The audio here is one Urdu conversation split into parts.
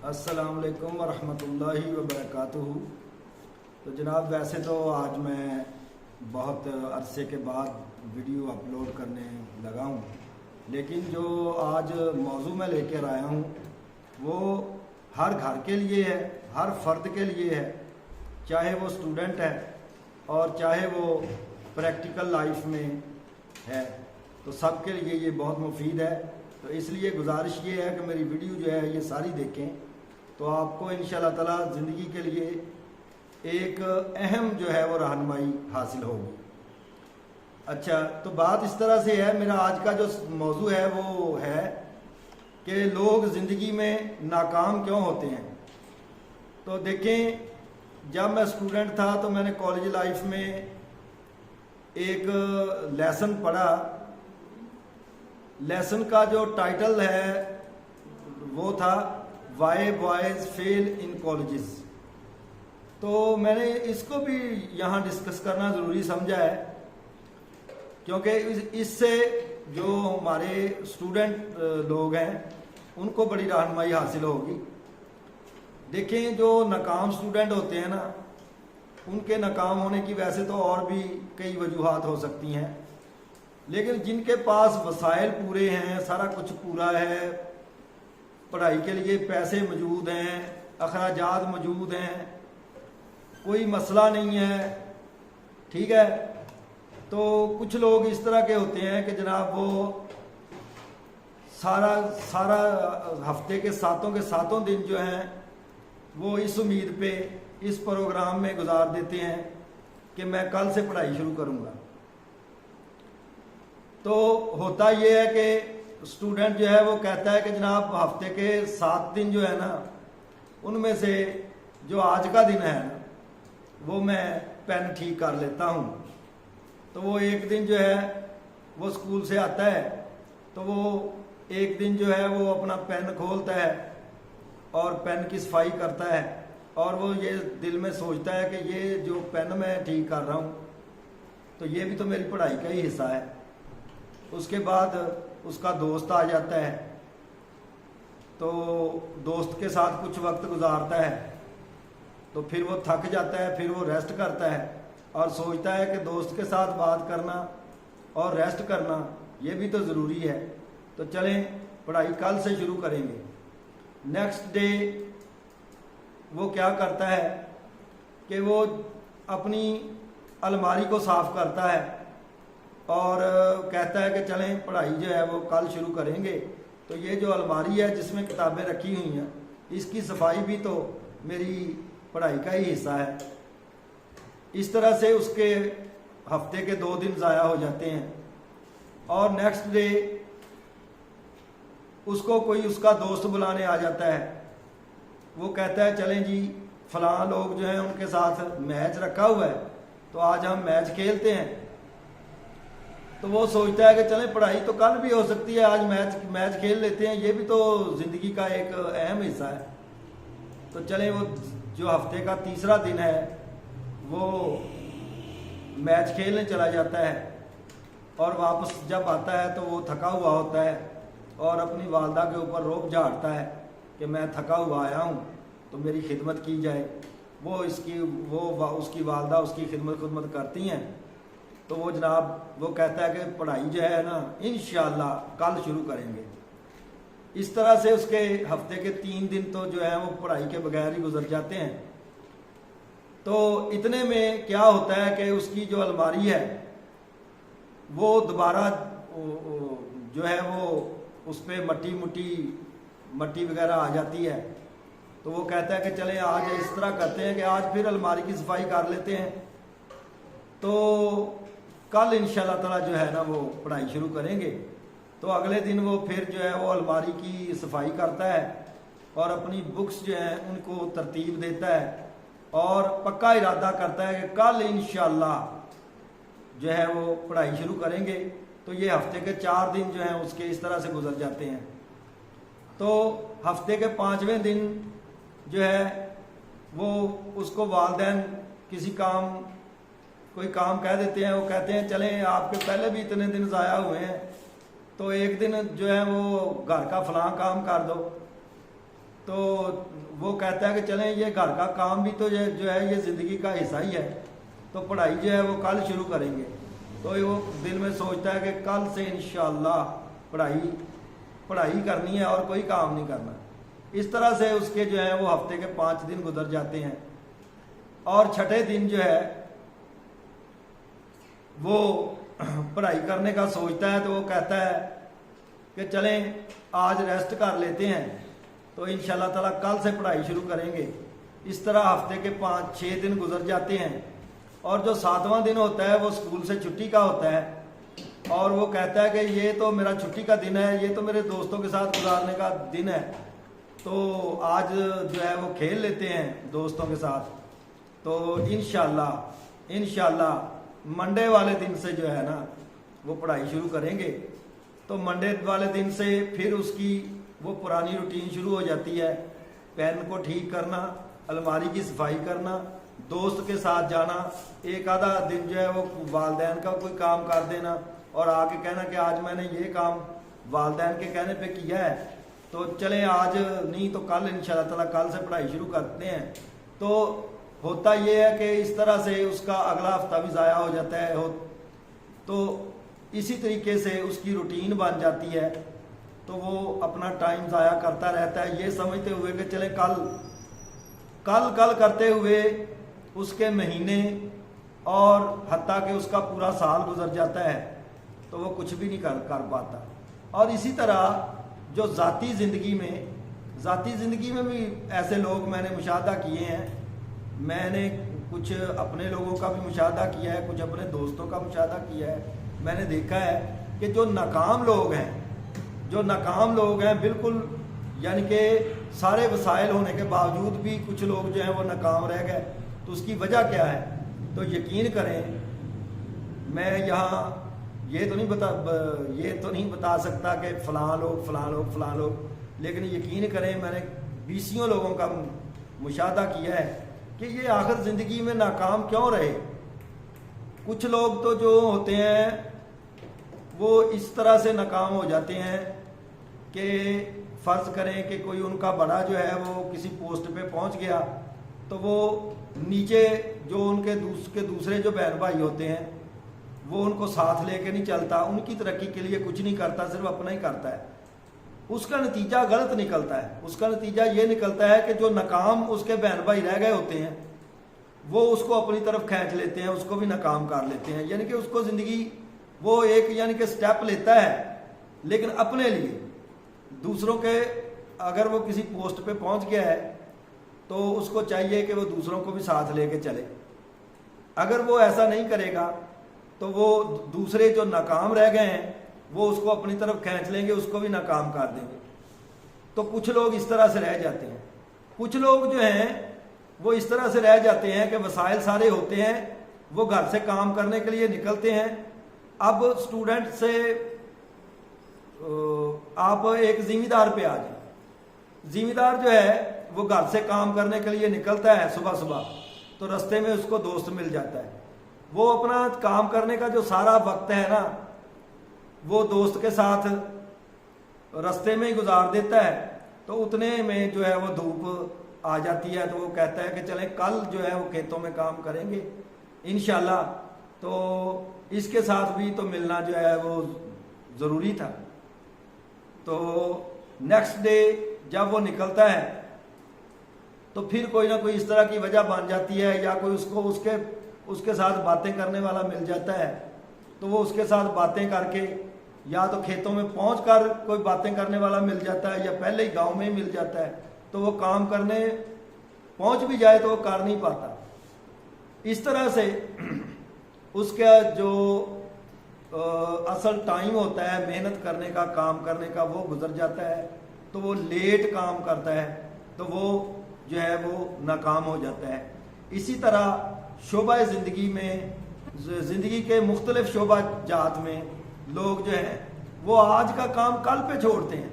السلام علیکم ورحمۃ اللہ وبرکاتہ۔ تو جناب ویسے تو آج میں بہت عرصے کے بعد ویڈیو اپلوڈ کرنے لگا ہوں، لیکن جو آج موضوع میں لے کر آیا ہوں وہ ہر گھر کے لیے ہے، ہر فرد کے لیے ہے، چاہے وہ اسٹوڈنٹ ہے اور چاہے وہ پریکٹیکل لائف میں ہے، تو سب کے لیے یہ بہت مفید ہے۔ تو اس لیے گزارش یہ ہے کہ میری ویڈیو جو ہے یہ ساری دیکھیں، تو آپ کو انشاءاللہ تعالی زندگی کے لیے ایک اہم جو ہے وہ رہنمائی حاصل ہوگی۔ اچھا، تو بات اس طرح سے ہے، میرا آج کا جو موضوع ہے وہ ہے کہ لوگ زندگی میں ناکام کیوں ہوتے ہیں۔ تو دیکھیں، جب میں اسٹوڈنٹ تھا تو میں نے کالج لائف میں ایک لیسن پڑھا۔ لیسن کا جو ٹائٹل ہے وہ تھا why boys fail in colleges. تو میں نے اس کو بھی یہاں ڈسکس کرنا ضروری سمجھا ہے، کیونکہ اس سے جو ہمارے اسٹوڈنٹ لوگ ہیں ان کو بڑی رہنمائی حاصل ہوگی۔ دیکھیں، جو ناکام اسٹوڈنٹ ہوتے ہیں نا، ان کے ناکام ہونے کی ویسے تو اور بھی کئی وجوہات ہو سکتی ہیں، لیکن جن کے پاس وسائل پورے ہیں، سارا کچھ پورا ہے، پڑھائی کے لیے پیسے موجود ہیں، اخراجات موجود ہیں، کوئی مسئلہ نہیں ہے، ٹھیک ہے، تو کچھ لوگ اس طرح کے ہوتے ہیں کہ جناب وہ سارا ہفتے کے ساتوں دن جو ہیں وہ اس امید پہ اس پروگرام میں گزار دیتے ہیں کہ میں کل سے پڑھائی شروع کروں گا۔ تو ہوتا یہ ہے کہ اسٹوڈنٹ جو ہے وہ کہتا ہے کہ جناب ہفتے کے 7 دن جو ہے نا، ان میں سے جو آج کا دن ہے نا وہ میں پین ٹھیک کر لیتا ہوں۔ تو وہ ایک دن جو ہے وہ اسکول سے آتا ہے تو وہ ایک دن جو ہے وہ اپنا پین کھولتا ہے اور پین کی صفائی کرتا ہے، اور وہ یہ دل میں سوچتا ہے کہ یہ جو پین میں ٹھیک کر رہا ہوں تو یہ بھی تو میری پڑھائی کا ہی حصہ ہے۔ اس کے بعد اس کا دوست آ جاتا ہے تو دوست کے ساتھ کچھ وقت گزارتا ہے، تو پھر وہ تھک جاتا ہے، پھر وہ ریسٹ کرتا ہے اور سوچتا ہے کہ دوست کے ساتھ بات کرنا اور ریسٹ کرنا یہ بھی تو ضروری ہے، تو چلیں پڑھائی کل سے شروع کریں گے۔ نیکسٹ ڈے وہ کیا کرتا ہے کہ وہ اپنی الماری کو صاف کرتا ہے اور کہتا ہے کہ چلیں پڑھائی جو ہے وہ کل شروع کریں گے۔ تو یہ جو الماری ہے جس میں کتابیں رکھی ہوئی ہیں، اس کی صفائی بھی تو میری پڑھائی کا ہی حصہ ہے۔ اس طرح سے اس کے ہفتے کے 2 دن ضائع ہو جاتے ہیں، اور نیکسٹ ڈے اس کو کوئی اس کا دوست بلانے آ جاتا ہے۔ وہ کہتا ہے چلیں جی فلاں لوگ جو ہیں ان کے ساتھ میچ رکھا ہوا ہے تو آج ہم میچ کھیلتے ہیں۔ تو وہ سوچتا ہے کہ چلیں پڑھائی تو کل بھی ہو سکتی ہے، آج میچ کھیل لیتے ہیں، یہ بھی تو زندگی کا ایک اہم حصہ ہے۔ تو چلیں وہ جو ہفتے کا تیسرا دن ہے وہ میچ کھیلنے چلا جاتا ہے، اور واپس جب آتا ہے تو وہ تھکا ہوا ہوتا ہے اور اپنی والدہ کے اوپر روب جھاڑتا ہے کہ میں تھکا ہوا آیا ہوں تو میری خدمت کی جائے۔ وہ اس کی والدہ اس کی خدمت کرتی ہیں، تو وہ جناب وہ کہتا ہے کہ پڑھائی جو ہے نا انشاءاللہ کل شروع کریں گے۔ اس طرح سے اس کے ہفتے کے 3 دن تو جو ہے وہ پڑھائی کے بغیر ہی گزر جاتے ہیں۔ تو اتنے میں کیا ہوتا ہے کہ اس کی جو الماری ہے وہ دوبارہ جو ہے وہ اس پہ مٹی وغیرہ آ جاتی ہے۔ تو وہ کہتا ہے کہ چلیں آج اس طرح کرتے ہیں کہ آج پھر الماری کی صفائی کر لیتے ہیں، تو کل انشاءاللہ تعالی جو ہے نا وہ پڑھائی شروع کریں گے۔ تو اگلے دن وہ پھر جو ہے وہ الماری کی صفائی کرتا ہے اور اپنی بکس جو ہیں ان کو ترتیب دیتا ہے اور پکا ارادہ کرتا ہے کہ کل انشاءاللہ جو ہے وہ پڑھائی شروع کریں گے۔ تو یہ ہفتے کے 4 دن جو ہیں اس کے اس طرح سے گزر جاتے ہیں۔ تو ہفتے کے 5ویں دن جو ہے وہ اس کو والدین کوئی کام کہہ دیتے ہیں، وہ کہتے ہیں چلیں آپ کے پہلے بھی اتنے دن ضائع ہوئے ہیں تو ایک دن جو ہے وہ گھر کا فلاں کام کر دو۔ تو وہ کہتا ہے کہ چلیں یہ گھر کا کام بھی تو جو ہے یہ زندگی کا حصہ ہی ہے، تو پڑھائی جو ہے وہ کل شروع کریں گے۔ تو وہ دل میں سوچتا ہے کہ کل سے انشاءاللہ پڑھائی کرنی ہے اور کوئی کام نہیں کرنا۔ اس طرح سے اس کے جو ہے وہ ہفتے کے 5 دن گزر جاتے ہیں، اور چھٹے دن جو ہے وہ پڑھائی کرنے کا سوچتا ہے، تو وہ کہتا ہے کہ چلیں آج ریسٹ کر لیتے ہیں، تو انشاءاللہ تعالیٰ کل سے پڑھائی شروع کریں گے۔ اس طرح ہفتے کے 5-6 دن گزر جاتے ہیں، اور جو 7واں دن ہوتا ہے وہ اسکول سے چھٹی کا ہوتا ہے، اور وہ کہتا ہے کہ یہ تو میرا چھٹی کا دن ہے، یہ تو میرے دوستوں کے ساتھ گزارنے کا دن ہے، تو آج جو ہے وہ کھیل لیتے ہیں دوستوں کے ساتھ۔ تو انشاءاللہ منڈے والے دن سے جو ہے نا وہ پڑھائی شروع کریں گے۔ تو منڈے والے دن سے پھر اس کی وہ پرانی روٹین شروع ہو جاتی ہے، پین کو ٹھیک کرنا، الماری کی صفائی کرنا، دوست کے ساتھ جانا، ایک آدھا دن جو ہے وہ والدین کا کوئی کام کر دینا اور آ کے کہنا کہ آج میں نے یہ کام والدین کے کہنے پہ کیا ہے، تو چلیں آج نہیں تو کل انشاءاللہ تعالیٰ کل سے پڑھائی شروع کرتے ہیں۔ تو ہوتا یہ ہے کہ اس طرح سے اس کا اگلا ہفتہ بھی ضائع ہو جاتا ہے، تو اسی طریقے سے اس کی روٹین بن جاتی ہے، تو وہ اپنا ٹائم ضائع کرتا رہتا ہے یہ سمجھتے ہوئے کہ چلیں کل کرتے ہوئے اس کے مہینے اور حتیٰ کہ اس کا پورا سال گزر جاتا ہے، تو وہ کچھ بھی نہیں کر پاتا۔ اور اسی طرح جو ذاتی زندگی میں بھی ایسے لوگ میں نے مشاہدہ کیے ہیں، میں نے کچھ اپنے لوگوں کا بھی مشاہدہ کیا ہے، کچھ اپنے دوستوں کا مشاہدہ کیا ہے۔ میں نے دیکھا ہے کہ جو ناکام لوگ ہیں بالکل، یعنی کہ سارے وسائل ہونے کے باوجود بھی کچھ لوگ جو ہیں وہ ناکام رہ گئے، تو اس کی وجہ کیا ہے؟ تو یقین کریں، میں یہاں یہ تو نہیں بتا سکتا کہ فلاں لوگ، لیکن یقین کریں میں نے 20 لوگوں کا مشاہدہ کیا ہے کہ یہ آخر زندگی میں ناکام کیوں رہے۔ کچھ لوگ تو جو ہوتے ہیں وہ اس طرح سے ناکام ہو جاتے ہیں کہ فرض کریں کہ کوئی ان کا بڑا جو ہے وہ کسی پوسٹ پہ پہنچ گیا، تو وہ نیچے جو ان کے دوسرے جو بہن بھائی ہوتے ہیں وہ ان کو ساتھ لے کے نہیں چلتا، ان کی ترقی کے لیے کچھ نہیں کرتا، صرف اپنا ہی کرتا ہے۔ اس کا نتیجہ غلط نکلتا ہے، اس کا نتیجہ یہ نکلتا ہے کہ جو ناکام اس کے بہن بھائی رہ گئے ہوتے ہیں وہ اس کو اپنی طرف کھینچ لیتے ہیں، اس کو بھی ناکام کر لیتے ہیں، یعنی کہ اس کو زندگی وہ ایک یعنی کہ سٹیپ لیتا ہے لیکن اپنے لیے، دوسروں کے اگر وہ کسی پوسٹ پہ پہنچ گیا ہے تو اس کو چاہیے کہ وہ دوسروں کو بھی ساتھ لے کے چلے۔ اگر وہ ایسا نہیں کرے گا تو وہ دوسرے جو ناکام رہ گئے ہیں وہ اس کو اپنی طرف کھینچ لیں گے، اس کو بھی ناکام کر دیں گے۔ تو کچھ لوگ اس طرح سے رہ جاتے ہیں، کچھ لوگ جو ہیں وہ اس طرح سے رہ جاتے ہیں کہ وسائل سارے ہوتے ہیں، وہ گھر سے کام کرنے کے لیے نکلتے ہیں۔ اب اسٹوڈنٹ سے آپ ایک ذمہ دار پہ آ جائیں، ذمہ دار جو ہے وہ گھر سے کام کرنے کے لیے نکلتا ہے صبح، تو رستے میں اس کو دوست مل جاتا ہے، وہ اپنا کام کرنے کا جو سارا وقت ہے نا وہ دوست کے ساتھ رستے میں ہی گزار دیتا ہے، تو اتنے میں جو ہے وہ دھوپ آ جاتی ہے، تو وہ کہتا ہے کہ چلیں کل جو ہے وہ کھیتوں میں کام کریں گے انشاءاللہ۔ تو اس کے ساتھ بھی تو ملنا جو ہے وہ ضروری تھا۔ تو نیکسٹ ڈے جب وہ نکلتا ہے تو پھر کوئی نہ کوئی اس طرح کی وجہ بن جاتی ہے، یا کوئی اس کے ساتھ باتیں کرنے والا مل جاتا ہے، تو وہ اس کے ساتھ باتیں کر کے یا تو کھیتوں میں پہنچ کر کوئی باتیں کرنے والا مل جاتا ہے، یا پہلے ہی گاؤں میں ہی مل جاتا ہے، تو وہ کام کرنے پہنچ بھی جائے تو وہ کر نہیں پاتا۔ اس طرح سے اس کا جو اصل ٹائم ہوتا ہے محنت کرنے کا، کام کرنے کا، وہ گزر جاتا ہے، تو وہ لیٹ کام کرتا ہے، تو وہ جو ہے وہ ناکام ہو جاتا ہے۔ اسی طرح شعبہ زندگی میں، زندگی کے مختلف شعبہ جات میں لوگ جو ہیں وہ آج کا کام کل پہ چھوڑتے ہیں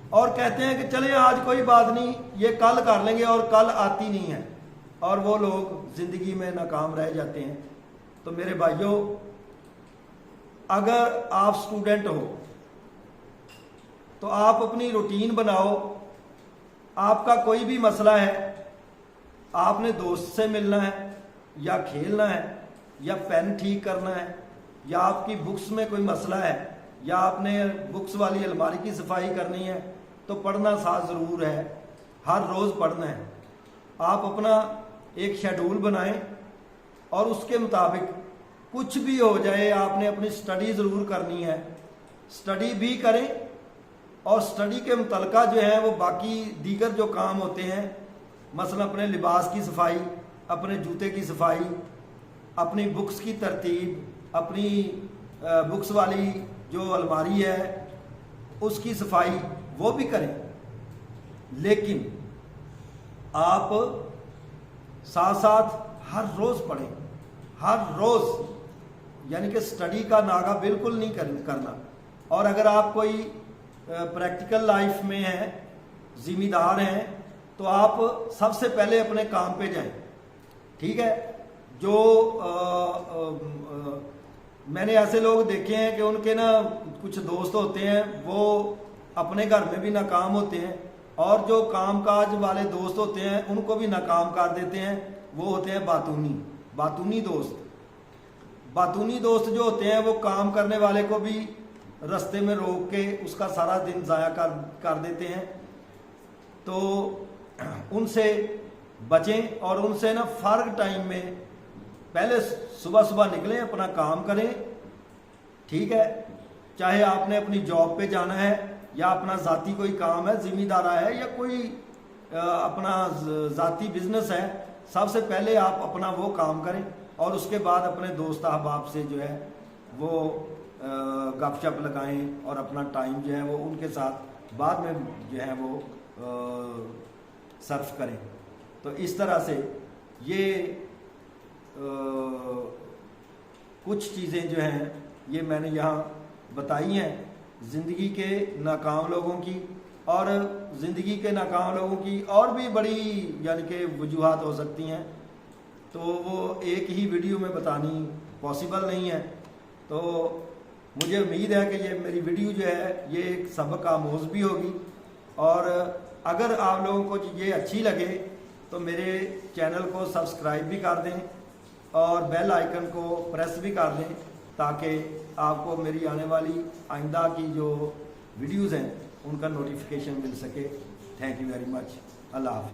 اور کہتے ہیں کہ چلیں آج کوئی بات نہیں، یہ کل کر لیں گے، اور کل آتی نہیں ہے، اور وہ لوگ زندگی میں ناکام رہ جاتے ہیں۔ تو میرے بھائیوں، اگر آپ اسٹوڈنٹ ہو تو آپ اپنی روٹین بناؤ، آپ کا کوئی بھی مسئلہ ہے، آپ نے دوست سے ملنا ہے یا کھیلنا ہے یا پین ٹھیک کرنا ہے یا آپ کی بکس میں کوئی مسئلہ ہے یا آپ نے بکس والی الماری کی صفائی کرنی ہے، تو پڑھنا ساتھ ضرور ہے، ہر روز پڑھنا ہے۔ آپ اپنا ایک شیڈول بنائیں اور اس کے مطابق کچھ بھی ہو جائے آپ نے اپنی سٹڈی ضرور کرنی ہے، سٹڈی بھی کریں، اور سٹڈی کے متعلقہ جو ہے وہ باقی دیگر جو کام ہوتے ہیں، مثلا اپنے لباس کی صفائی، اپنے جوتے کی صفائی، اپنی بکس کی ترتیب، اپنی بکس والی جو الماری ہے اس کی صفائی وہ بھی کریں، لیکن آپ ساتھ ساتھ ہر روز پڑھیں، ہر روز، یعنی کہ سٹڈی کا ناغہ بالکل نہیں کرنا۔ اور اگر آپ کوئی پریکٹیکل لائف میں ہیں، ذمہ دار ہیں، تو آپ سب سے پہلے اپنے کام پہ جائیں، ٹھیک ہے؟ جو میں نے ایسے لوگ دیکھے ہیں کہ ان کے نا کچھ دوست ہوتے ہیں وہ اپنے گھر میں بھی ناکام ہوتے ہیں، اور جو کام کاج والے دوست ہوتے ہیں ان کو بھی ناکام کر دیتے ہیں، وہ ہوتے ہیں باطونی دوست۔ باطونی دوست جو ہوتے ہیں وہ کام کرنے والے کو بھی رستے میں روک کے اس کا سارا دن ضائع کر دیتے ہیں۔ تو ان سے بچیں، اور ان سے نا فارغ ٹائم میں پہلے صبح نکلیں، اپنا کام کریں، ٹھیک ہے؟ چاہے آپ نے اپنی جاب پہ جانا ہے یا اپنا ذاتی کوئی کام ہے، ذمہ دارہ ہے، یا کوئی اپنا ذاتی بزنس ہے، سب سے پہلے آپ اپنا وہ کام کریں، اور اس کے بعد اپنے دوست احباب سے جو ہے وہ گپ شپ لگائیں، اور اپنا ٹائم جو ہے وہ ان کے ساتھ بعد میں جو ہے وہ صرف کریں۔ تو اس طرح سے یہ کچھ چیزیں جو ہیں یہ میں نے یہاں بتائی ہیں زندگی کے ناکام لوگوں کی، اور زندگی کے ناکام لوگوں کی اور بھی بڑی یعنی کہ وجوہات ہو سکتی ہیں، تو وہ ایک ہی ویڈیو میں بتانی پاسبل نہیں ہے۔ تو مجھے امید ہے کہ یہ میری ویڈیو جو ہے یہ ایک سبق آموز بھی ہوگی، اور اگر آپ لوگوں کو یہ اچھی لگے تو میرے چینل کو سبسکرائب بھی کر دیں اور بیل آئیکن کو پریس بھی کر دیں، تاکہ آپ کو میری آنے والی آئندہ کی جو ویڈیوز ہیں ان کا نوٹیفیکیشن مل سکے۔ Thank you very much. اللہ حافظ۔